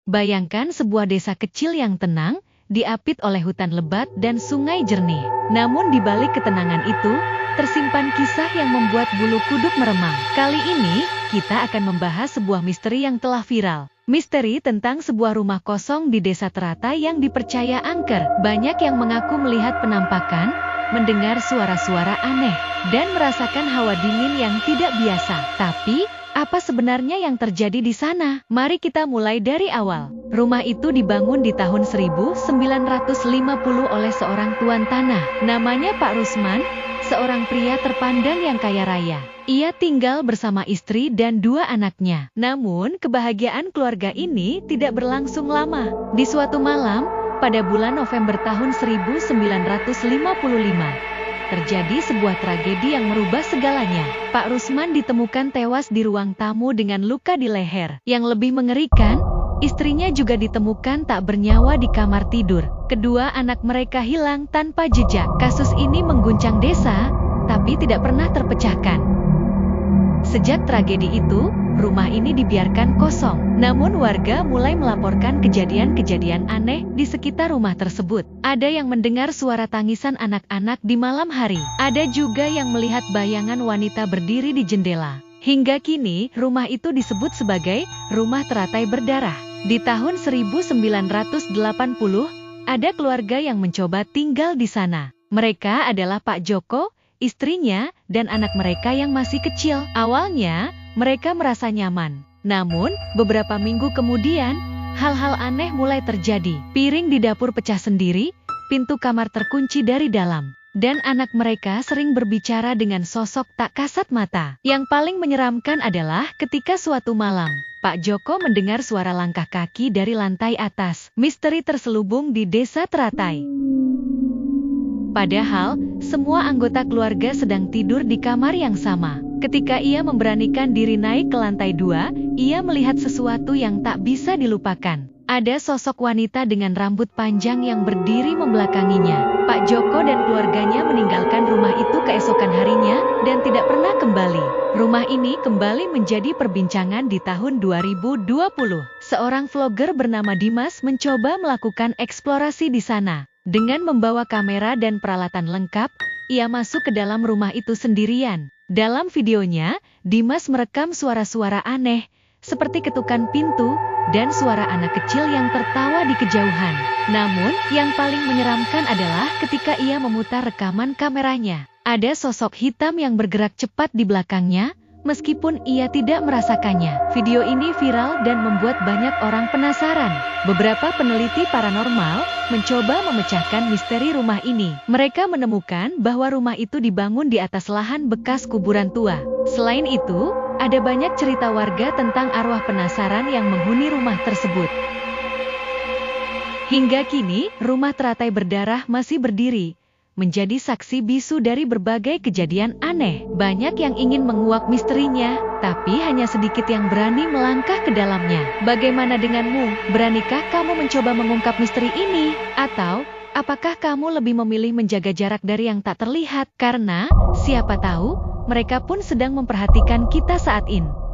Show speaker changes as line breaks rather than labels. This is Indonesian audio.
Bayangkan sebuah desa kecil yang tenang, diapit oleh hutan lebat dan sungai jernih. Namun di balik ketenangan itu, tersimpan kisah yang membuat bulu kuduk meremang. Kali ini, kita akan membahas sebuah misteri yang telah viral. Misteri tentang sebuah rumah kosong di desa Teratai yang dipercaya angker. Banyak yang mengaku melihat penampakan, mendengar suara-suara aneh, dan merasakan hawa dingin yang tidak biasa. Tapi, apa sebenarnya yang terjadi di sana? Mari kita mulai dari awal. Rumah itu dibangun di tahun 1950 oleh seorang tuan tanah. Namanya Pak Rusman, seorang pria terpandang yang kaya raya. Ia tinggal bersama istri dan 2 anaknya. Namun, kebahagiaan keluarga ini tidak berlangsung lama. Di suatu malam, pada bulan November tahun 1955, terjadi sebuah tragedi yang merubah segalanya. Pak Rusman ditemukan tewas di ruang tamu dengan luka di leher. Yang lebih mengerikan, istrinya juga ditemukan tak bernyawa di kamar tidur. Kedua anak mereka hilang tanpa jejak. Kasus ini mengguncang desa, tapi tidak pernah terpecahkan. Sejak tragedi itu, rumah ini dibiarkan kosong. Namun warga mulai melaporkan kejadian-kejadian aneh di sekitar rumah tersebut. Ada yang mendengar suara tangisan anak-anak di malam hari. Ada juga yang melihat bayangan wanita berdiri di jendela. Hingga kini, rumah itu disebut sebagai Rumah Teratai Berdarah. Di tahun 1980, ada keluarga yang mencoba tinggal di sana. Mereka adalah Pak Joko, istrinya, dan anak mereka yang masih kecil. Awalnya, mereka merasa nyaman. Namun, beberapa minggu kemudian, hal-hal aneh mulai terjadi. Piring di dapur pecah sendiri, pintu kamar terkunci dari dalam, dan anak mereka sering berbicara dengan sosok tak kasat mata. Yang paling menyeramkan adalah ketika suatu malam, Pak Joko mendengar suara langkah kaki dari lantai atas. Misteri terselubung di desa Teratai. Padahal, semua anggota keluarga sedang tidur di kamar yang sama. Ketika ia memberanikan diri naik ke lantai 2, ia melihat sesuatu yang tak bisa dilupakan. Ada sosok wanita dengan rambut panjang yang berdiri membelakanginya. Pak Joko dan keluarganya meninggalkan rumah itu keesokan harinya, dan tidak pernah kembali. Rumah ini kembali menjadi perbincangan di tahun 2020. Seorang vlogger bernama Dimas mencoba melakukan eksplorasi di sana. Dengan membawa kamera dan peralatan lengkap, ia masuk ke dalam rumah itu sendirian. Dalam videonya, Dimas merekam suara-suara aneh, seperti ketukan pintu, dan suara anak kecil yang tertawa di kejauhan. Namun, yang paling menyeramkan adalah ketika ia memutar rekaman kameranya. Ada sosok hitam yang bergerak cepat di belakangnya, meskipun ia tidak merasakannya. Video ini viral dan membuat banyak orang penasaran. Beberapa peneliti paranormal mencoba memecahkan misteri rumah ini. Mereka menemukan bahwa rumah itu dibangun di atas lahan bekas kuburan tua. Selain itu, ada banyak cerita warga tentang arwah penasaran yang menghuni rumah tersebut. Hingga kini, Rumah Teratai Berdarah masih berdiri, menjadi saksi bisu dari berbagai kejadian aneh. Banyak yang ingin menguak misterinya, tapi hanya sedikit yang berani melangkah ke dalamnya. Bagaimana denganmu? Beranikah kamu mencoba mengungkap misteri ini? Atau, apakah kamu lebih memilih menjaga jarak dari yang tak terlihat? Karena, siapa tahu, mereka pun sedang memperhatikan kita saat ini.